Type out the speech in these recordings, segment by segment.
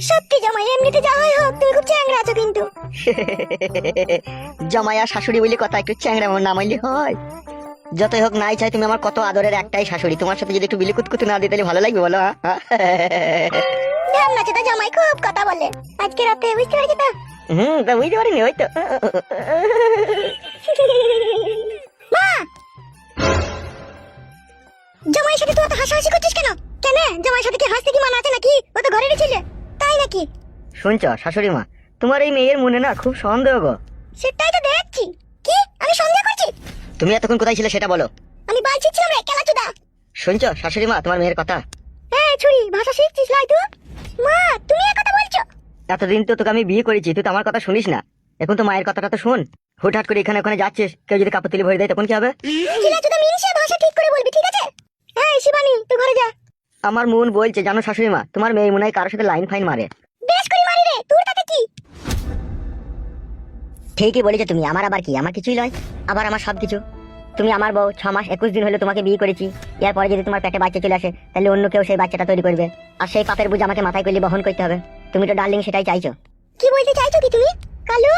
সত্যি জামাই, এমনিতে যা হয় হোক, তুমি খুব চ্যাংড়া আছো কিন্তু। জামাই আর শাশুড়ি বলে কথা, একটু চ্যাংড়া না মাইলে হয়? যতই হোক নাই চাই, তুমি আমার কত আদরের একটাই শাশুড়ি, তোমার সাথে যদি একটু বিলি কুতকুতু না দিতে ভালো লাগবে বলো? ধ্যান আছে তো জামাই, খুব কথা বলে। আজকে রাতে বুঝতে পারছি তো। তা বুঝতে পারিনি, ওই তো। মা, জামাইয়ের সাথে তুই এত হাসাহাসি করছিস কেন? কেন জামাইয়ের সাথে কি হাসতে কি মানা আছে নাকি? ও তো ঘরেরই ছিল, তাই নাকি? শুনছ শাশুড়ি মা, তোমার এই মেয়ের মনে না খুব সন্দেহ গো। সেটাই তো দেখছি। কি আমি সন্দেহ করছি? তুমি এতক্ষণ কোথায় ছিলে সেটা বলো। আমি বালছি ছিলাম রে কেলাচোদা। শুনছ শাশুড়ি মা তোমার মেয়ের কথা? এই ছুরি, ভাষা শিখছিস লাই তুই? মা, তুমি এই কথা বলছো? এতদিন তো তোকে আমি বিয়ে করেছি, তুই তো আমার কথা শুনিস না। এখন তো মায়ের কথাটা তো শোন। হুটহাট করে এখানে ওখানে যাচ্ছিস, কেউ যদি কাপড় তুলে ভরে দেয় তখন কি হবে? কেলাচোদা মিনসে ভাষা ঠিক করে বলবি, ঠিক আছে? এই শিবানী, তুই ঘরে যা। আমার মন বলছে জানো শাশুড়ি মা, তোমার মেয়ে মনে হয় কারোর সাথে লাইন ফাইন মারে। বেশ করে মারি রে, তোর তাতে কি? ঠিকই বলেছো তুমি, আমার আবার কি? আমার কিছুই নয়, আবার আমার সবকিছু। তুমি আমার বউ, 6 মাস 21 দিন হলো তোমাকে বিয়ে করেছি। এরপরে যদি তোমার পেটে বাচ্চা চলে আসে, তাহলে অন্য কেউ সেই বাচ্চাটা তৈরি করবে, আর সেই পাপের বোঝা আমাকে মাথায় করে বহন করতে হবে। তুমি তো ডার্লিং সেটাই চাইছো। কি বলতে চাইছো কি তুমি কালু?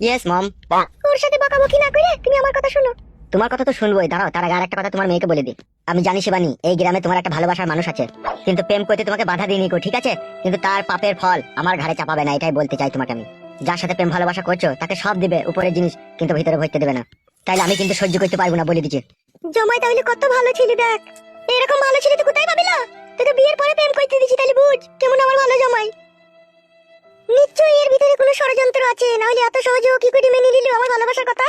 Yes mom. ওর সাথে বকাবকি না করে তুমি আমার কথা শোনো। তোমার কথা তো শুনবোই, দাঁড়াও তার আগে আরেকটা কথা তোমার মেয়েকে বলে দিই। আমি জানি শিবানী, এই গ্রামে তোমার একটা ভালোবাসার মানুষ আছে, কিন্তু প্রেম করতে তোমাকে বাধা দিইনি গো, ঠিক আছে? কিন্তু তার পাপের ফল আমার ঘাড়ে চাপাবে না, এটাই বলতে চাই তোমাকে আমি। যার সাথে প্রেম ভালোবাসা করছো তাকে সব দিবে উপরের জিনিস, কিন্তু ভিতরে ভরতে দেবে না। তাইলে আমি কিন্তু সহ্য করতে পারবো না, বলে দিচ্ছি। জামাই তাহলে কত ভালো ছিল দেখ। এরকম ভালো ছিল তো কোথায় পাবিলা? তোকে বিয়ের পরে প্রেম করতে দিছি, তাহলে বুঝ কেমন আমার ভালো জামাই। নিশ্চয়ই এর ভিতরে কোনো ষড়যন্ত্র আছে, না হলে এত সহজে ও কি করে মেনে নিল আমার ভালোবাসার কথা?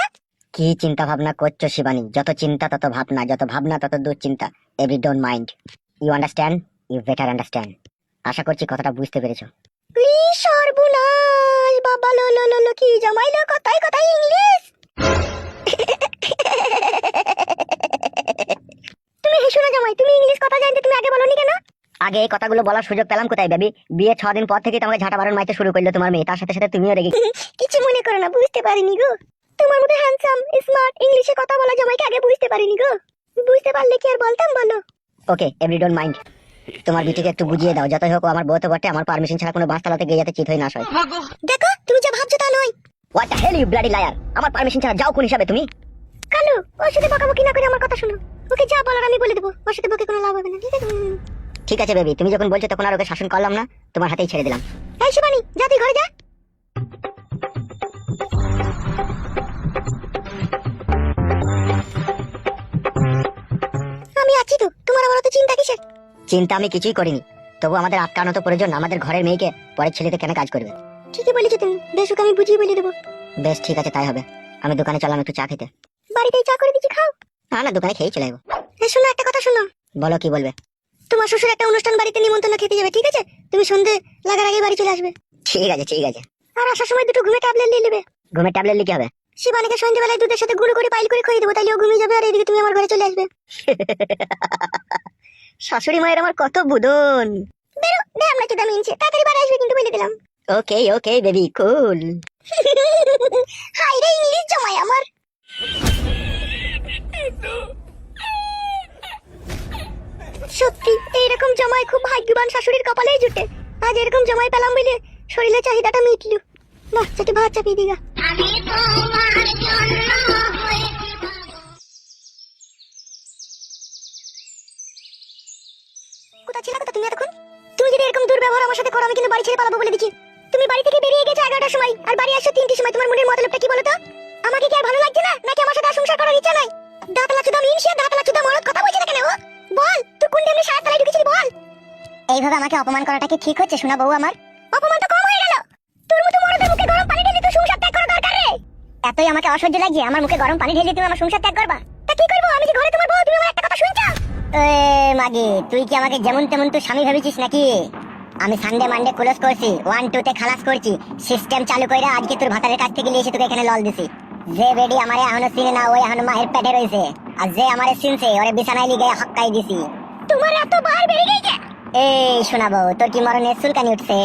কি চিন্তা ভাবনা করছো শিবানী? যত চিন্তা তত ভাবনা, যত ভাবনা তত দুশ্চিন্তা। Every don't mind, you understand, you better understand. আশা করছি কথাটা বুঝতে পেরেছো। প্লিজ সর্বনাশ বাবা, লো লো লো লো, কি জামাই লো, কথাই কথাই ইংলিশ। তুমি হেসো না জামাই, তুমি ইংলিশ কথা জানতে তুমি আগে বলনি কেন? আগে এই কথাগুলো বলার সুযোগ পেলাম কোথায় বেবি? বিয়ে 6 দিন পর থেকে তোমাকে ঝাঁটা বারণ মাইতে শুরু করলো তোমার মেয়ে, তার সাথে সাথে তুমিও রেগে। কিছু মনে করো না, বুঝতে পারিনি গো। তোমার মতো হ্যান্ডসাম স্মার্ট ইংলিশে কথা বলা জামাইকে আগে বুঝতে পারিনি গো। বুঝতে পারলে কি আর বলতাম বলো? ওকে এভরি ডোন্ট মাইন্ড। তোমার বিটিকে একটু বুঝিয়ে দাও, যতই হোক ও আমার বউ তো বটে, আমার পারমিশন ছাড়া কোনো বাসতলাতে গিয়ে যাতে চিত হয়ে না হয়। দেখো তুমি যা ভাবছো তা নয়। What the hell you bloody liar! আমার পারমিশন ছাড়া যাও কোন হিসাবে তুমি? কালু, ওর সাথে বকাবকি না করে আমার কথা শোনো। ওকে যা বলার আমি বলে দেবো, ওর সাথে বকে কোনো লাভ হবে না, ঠিক আছে? ঠিক আছে বেবি, তুমি যখন বলছো তখন আর ওকে শাসন করলাম না, তোমার হাতেই ছেড়ে দিলাম। এই শিবানী, যা তুই ঘরে যা। আমি আছি তো, তোমার আমার তো চিন্তা কিসের? চিন্তা আমি কিছুই করিনি, তবু আমাদের আটকানো তো প্রয়োজন। আমাদের ঘরের মেয়েকে পরের ছেলেতে কেন কাজ করবে? ঠিকই বলেছো তুমি, বেশ ওকে আমি বুঝিয়ে বলে দেবো। বেশ ঠিক আছে, তাই হবে। আমি দোকানে চলাম একটু চা খেতে। বাড়িতেই চা করে দিচ্ছি, খাও। না না, দোকানে খেয়েই চলে যাবো। এই শোনো, একটা কথা শোনো। বলো কি বলবে? তোমার শ্বশুর একটা অনুষ্ঠান বাড়িতে নিমন্ত্রণ খেতে যাবে, ঠিক আছে? তুমি সন্ধে লাগার আগে বাড়ি চলে আসবে। ঠিক আছে ঠিক আছে। আর আসার সময় দুটো ঘুমের ট্যাবলেট নিয়ে নেবে। ঘুমের ট্যাবলেট লিখে হবে? শিবানীকে সন্ধ্যেবেলায় দুধের সাথে গুঁড়ো করে পাইল করে খেয়ে দেবো, তাইলে ও ঘুমিয়ে যাবে, আর এদিকে তুমি আমার ঘরে চলে আসবে। শাশুড়ি মায়ের আমার কত বুদন। বেরো, আমরা কি দামি ইনছে, তাড়াতাড়ি বাড়ি আসবে কিন্তু, বলে দিলাম। ওকে ওকে বেবি, কুল। হাই রে ইংলিশ জামাই আমার। সত্যি এইরকম জামাই খুব ভাগ্যবান শাশুড়ির কপালেই জুটে। আজ এরকম জামাই পেলাম বলে শরীরের চাহিদাটা মিটলো। না চাটি ভাত চাপিয়ে দিগা। কোথা ছিল কোথা তুমি এতক্ষণ? তুমি যদি এরকম দুর্ব্যবহার আমার সাথে করো, আমি কিন্তু বাড়ি ছেড়ে পালাবো বলে দিচ্ছি। তুমি বাড়ি থেকে বেরিয়ে গেছো 11টার সময়, আর বাড়ি আসছো 3টের সময়। তোমার মনের মতলবটা কি বলো তো? আমাকে কি আর ভালো লাগছে না, নাকি আমার সাথে আর সংসার করার ইচ্ছা নাই? দাঁতলা চুদা মিনসিয়া, দাঁতলা চুদা মরদ কথা বলছে না কেন ও? বল, তুই কোন টাইমে সারা তলায় ঢুকেছিলি বল? এইভাবে আমাকে অপমান করাটা কি ঠিক হচ্ছে শোনা বউ আমার? অপমান তো কম হয়ে গেল। তোর মতো মরদের মুখে গরম পানি ঢেলে তুই সংসার ত্যাগ করা দরকার রে। এতই আমাকে অসহ্য লাগছে আমার মুখে গরম পানি ঢেলে তুমি আমার সংসার ত্যাগ করবা? তা কি করবো, আমি যে ঘরে তোমার বউ, তুমি আমার একটা কথা শুনছো? এ মাগি, তুই কি আমাকে যেমন তেমন তুই স্বামী ভেবেছিস নাকি? আমি সানডে মানডে ক্লোজ করছি, 1 2 তে খালাস করছি, সিস্টেম চালু কইরা আজকে তোর ভাতারের কাছ থেকে নিয়ে এসে তোকে এখানে লল দিছি। যে বেডি আমারে এখনো চিনে না, ওই এখনো মায়ের পেটে রয়েছে, আর যে আমারে চিনছে ওরে বিছানায় লিগে হক্কাই দিছি। তোমার এত বার বেড়ে গেছে। এই শোনা বউ, তোর কি মরণের চুলকানি উঠছে?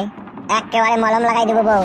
একেবারে মলম লাগাই দেবো বউ।